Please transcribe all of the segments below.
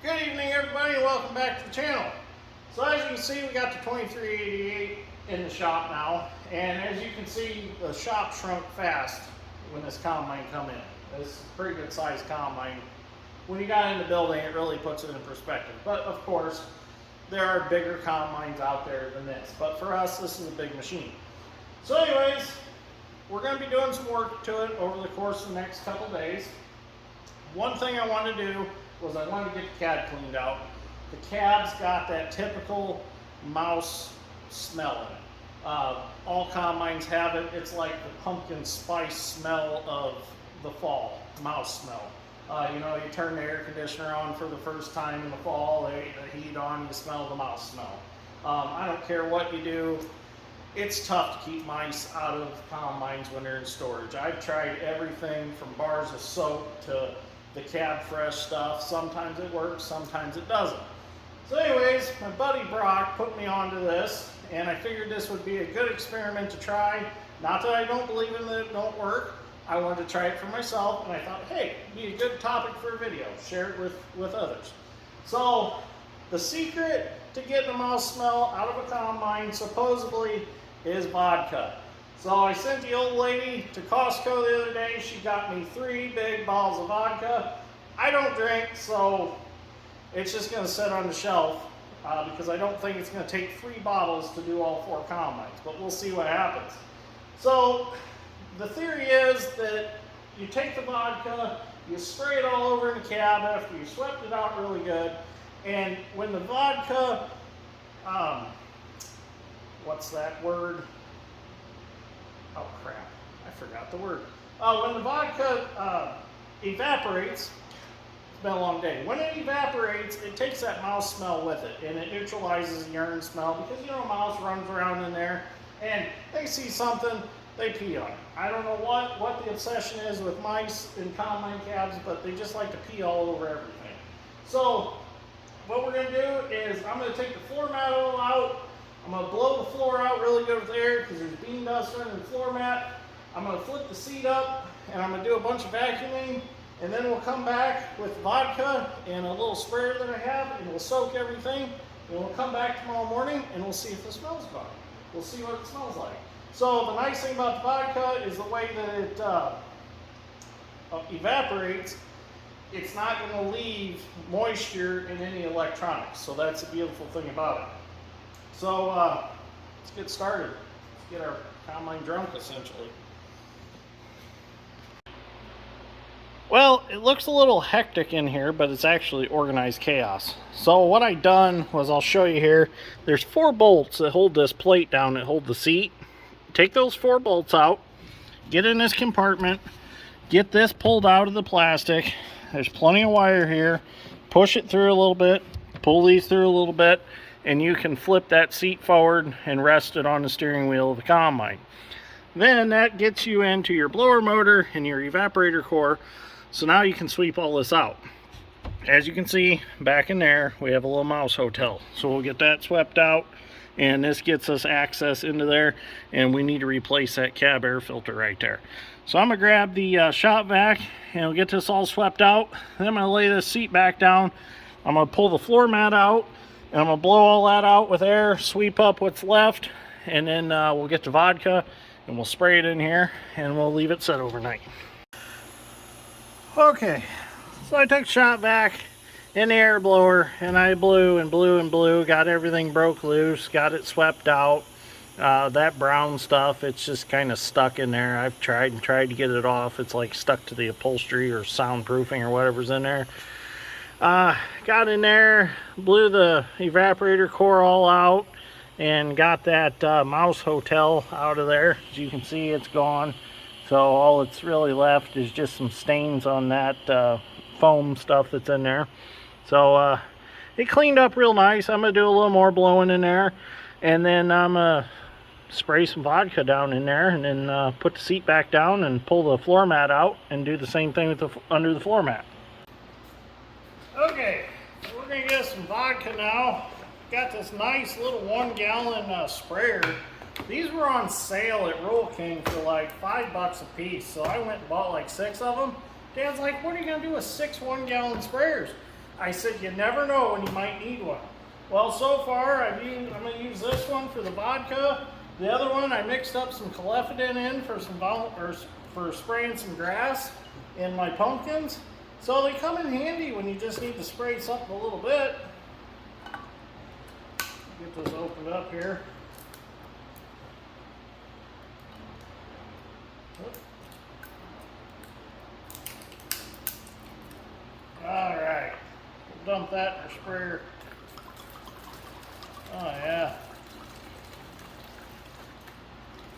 Good evening, everybody, and welcome back to the channel. So as you can see, we got the 2388 in the shop now, and as you can see, the shop shrunk fast when this combine come in. This is a pretty good sized combine. When you got in the building, it really puts it in perspective. But of course, there are bigger combines out there than this. But for us, this is a big machine. So anyways, we're going to be doing some work to it over the course of the next couple days. One thing I want to do was I wanted to get the cab cleaned out. The cab's got that typical mouse smell in it. All combines have it. It's like the pumpkin spice smell of the fall, mouse smell. You know, you turn the air conditioner on for the first time in the fall, the heat on, you smell the mouse smell. I don't care what you do. It's tough to keep mice out of combines when they're in storage. I've tried everything from bars of soap to the cab fresh stuff. Sometimes it works, sometimes it doesn't. So anyways, my buddy Brock put me onto this, and I figured this would be a good experiment to try. Not that I don't believe in that it don't work. I wanted to try it for myself, and I thought, hey, it'd be a good topic for a video. Share it with others. So the secret to getting a mouse smell out of a combine supposedly is vodka. So I sent the old lady to Costco the other day. She got me 3 big bottles of vodka. I don't drink, so it's just going to sit on the shelf because I don't think it's going to take 3 bottles to do all 4 combines, but we'll see what happens. So the theory is that you take the vodka, you spray it all over in the cab after you swept it out really good, and when the vodka, what's that word? Oh crap, I forgot the word. When the vodka evaporates, it's been a long day. When it evaporates, it takes that mouse smell with it, and it neutralizes the urine smell because, you know, a mouse runs around in there, and they see something, they pee on it. I don't know what the obsession is with mice in combine cabs, but they just like to pee all over everything. So what we're going to do is I'm going to take the floor mat all out. I'm going to blow the floor out really good with air because there's bean dust under the floor mat. I'm going to flip the seat up, and I'm going to do a bunch of vacuuming, and then we'll come back with vodka and a little sprayer that I have, and we'll soak everything, and we'll come back tomorrow morning, and we'll see if the smell's gone. We'll see what it smells like. So the nice thing about the vodka is the way that it evaporates. It's not going to leave moisture in any electronics, so that's the beautiful thing about it. So let's get started. Let's get our combine drunk, essentially. Well, it looks a little hectic in here, but it's actually organized chaos. So what I done was, I'll show you here. There's 4 bolts that hold this plate down that hold the seat. Take those 4 bolts out, get in this compartment, get this pulled out of the plastic. There's plenty of wire here. Push it through a little bit, pull these through a little bit, and you can flip that seat forward and rest it on the steering wheel of the combine. Then that gets you into your blower motor and your evaporator core. So now you can sweep all this out. As you can see back in there, we have a little mouse hotel. So we'll get that swept out, and this gets us access into there, and we need to replace that cab air filter right there. So I'm gonna grab the shop vac and we'll get this all swept out. Then I'm gonna lay this seat back down. I'm gonna pull the floor mat out, and I'm gonna blow all that out with air, sweep up what's left, and then we'll get the vodka and we'll spray it in here, and we'll leave it set overnight. Okay, so I took shop vac in the air blower, and I blew and blew and blew, got everything broke loose, got it swept out. That brown stuff, it's just kind of stuck in there. I've tried to get it off. It's like stuck to the upholstery or soundproofing or whatever's in there. Got in there, blew the evaporator core all out, and got that mouse hotel out of there. As you can see, it's gone. So all that's really left is just some stains on that foam stuff that's in there. So it cleaned up real nice. I'm going to do a little more blowing in there, and then I'm going to spray some vodka down in there, and then put the seat back down and pull the floor mat out and do the same thing with the under the floor mat. Okay, so we're going to get some vodka now. Got this nice little 1-gallon sprayer. These were on sale at Roll King for like $5 a piece, so I went and bought like 6 of them. Dad's like, what are you going to do with 6 1-gallon sprayers? I said you never know when you might need one. Well, so far I'm going to use this one for the vodka. The other one I mixed up some clefidin in for for spraying some grass in my pumpkins. So they come in handy when you just need to spray something a little bit. Get this opened up here. Alright, we'll dump that in our sprayer. Oh yeah.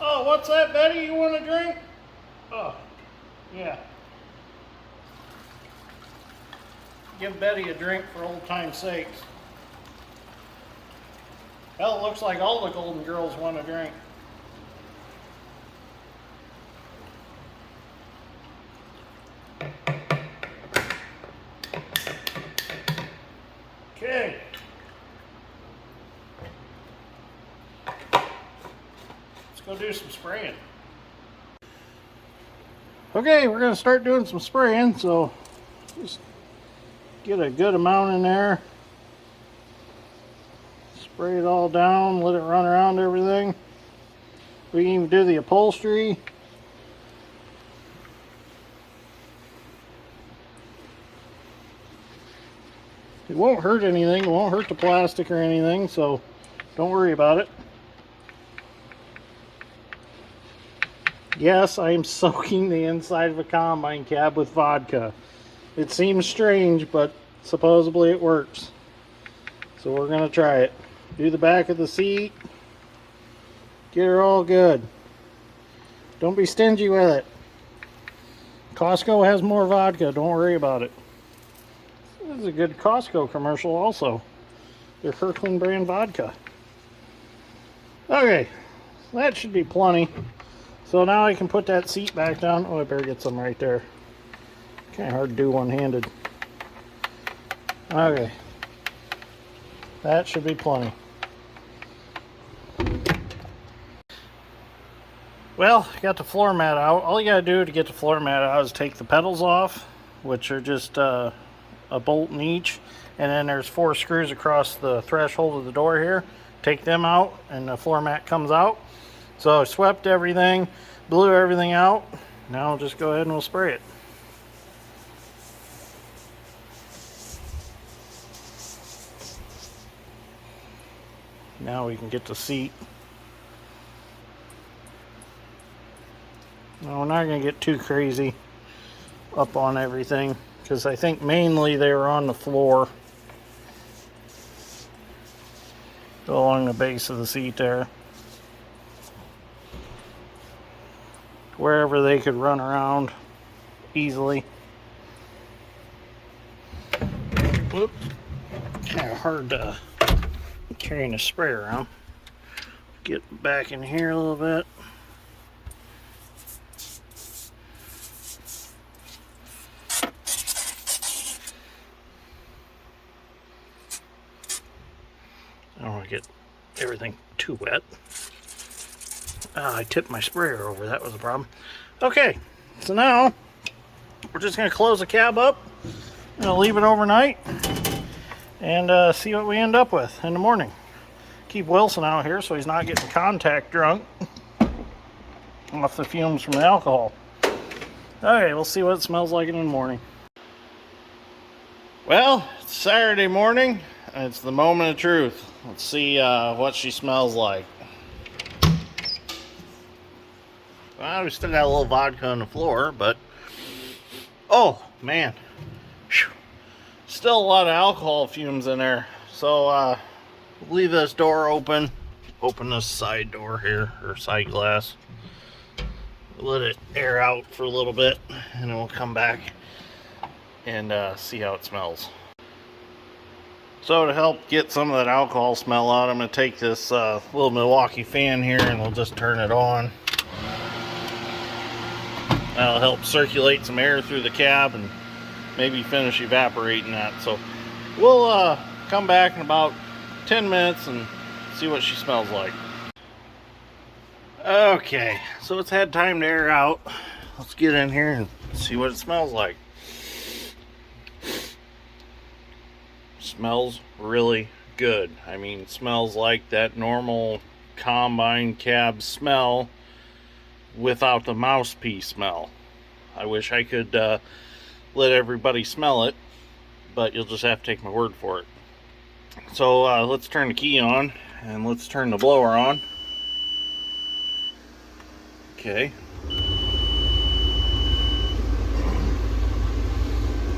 Oh, what's that, Betty? You want a drink? Oh, yeah. Give Betty a drink for old time's sakes. Hell, it looks like all the Golden Girls want a drink. Okay. Let's go do some spraying. Okay, we're going to start doing some spraying, so just get a good amount in there. Spray it all down, let it run around everything. We can even do the upholstery. It won't hurt anything, it won't hurt the plastic or anything, so don't worry about it. Yes, I am soaking the inside of a combine cab with vodka. It seems strange, but supposedly it works. So we're going to try it. Do the back of the seat. Get her all good. Don't be stingy with it. Costco has more vodka, don't worry about it. This is a good Costco commercial also. Their Kirkland brand vodka. Okay, that should be plenty. So now I can put that seat back down. Oh, I better get some right there. Kind of hard to do one-handed. Okay. That should be plenty. Well, I got the floor mat out. All you gotta do to get the floor mat out is take the pedals off, which are just a bolt in each. And then there's 4 screws across the threshold of the door here. Take them out and the floor mat comes out. So I swept everything, blew everything out. Now I'll just go ahead and we'll spray it. Now we can get the seat. Now we're not going to get too crazy up on everything because I think mainly they were on the floor. Go along the base of the seat there. Wherever they could run around easily. Whoop. Kind of hard to carrying a spray around. Get back in here a little bit. I don't want to get everything too wet. I tipped my sprayer over, that was the problem. Okay, so now we're just going to close the cab up. I'm going to leave it overnight and see what we end up with in the morning. Keep Wilson out here so he's not getting contact drunk off the fumes from the alcohol. Okay, we'll see what it smells like in the morning. Well, it's Saturday morning and it's the moment of truth. Let's see what she smells like. Well, we still got a little vodka on the floor, but oh man, whew. Still a lot of alcohol fumes in there. So leave this door open. Open this side door here, or side glass. Let it air out for a little bit, and then we'll come back and see how it smells. So to help get some of that alcohol smell out, I'm going to take this little Milwaukee fan here, and we'll just turn it on. That'll help circulate some air through the cab and maybe finish evaporating that. So we'll come back in about 10 minutes and see what she smells like. Okay, so it's had time to air out. Let's get in here and see what it smells like. Smells really good. I mean, smells like that normal combine cab smell without the mouthpiece smell. I wish I could let everybody smell it, but you'll just have to take my word for it. So let's turn the key on and let's turn the blower on. Okay.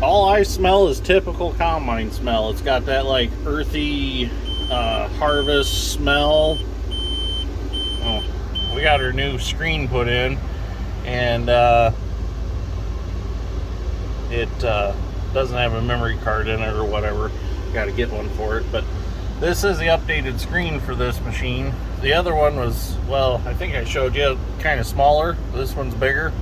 All I smell is typical combine smell. It's got that like earthy harvest smell. Oh, we got our new screen put in, and it doesn't have a memory card in it or whatever. Got to get one for it, but this is the updated screen for this machine. The other one was, well, I think I showed you, kind of smaller. This one's bigger.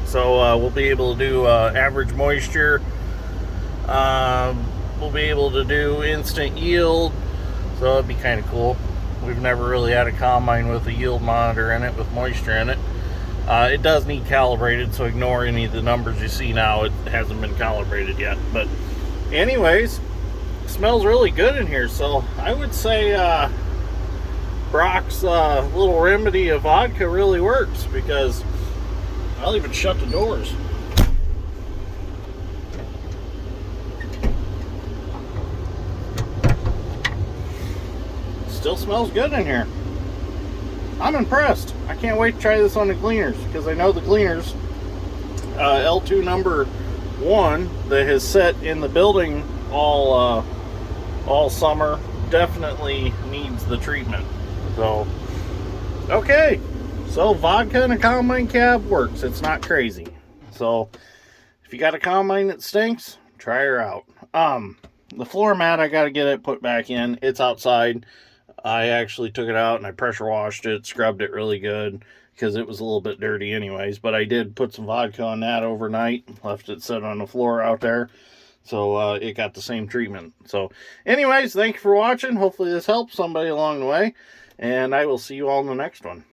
So we'll be able to do average moisture. We'll be able to do instant yield. So it'd be kind of cool. We've never really had a combine with a yield monitor in it with moisture in it. It does need calibrated, so ignore any of the numbers you see now. It hasn't been calibrated yet. But anyways, it smells really good in here. So I would say Brock's little remedy of vodka really works, because I'll even shut the doors. Still smells good in here. I'm impressed. I can't wait to try this on the cleaners, because I know the cleaners, L2 number 1 that has set in the building all summer, definitely needs the treatment. So, okay. So vodka in a combine cab works. It's not crazy. So if you got a combine that stinks, try her out. The floor mat, I got to get it put back in. It's outside. I actually took it out and I pressure washed it, scrubbed it really good, because it was a little bit dirty anyways. But I did put some vodka on that overnight, left it sit on the floor out there. So it got the same treatment. So anyways, thank you for watching. Hopefully this helps somebody along the way. And I will see you all in the next one.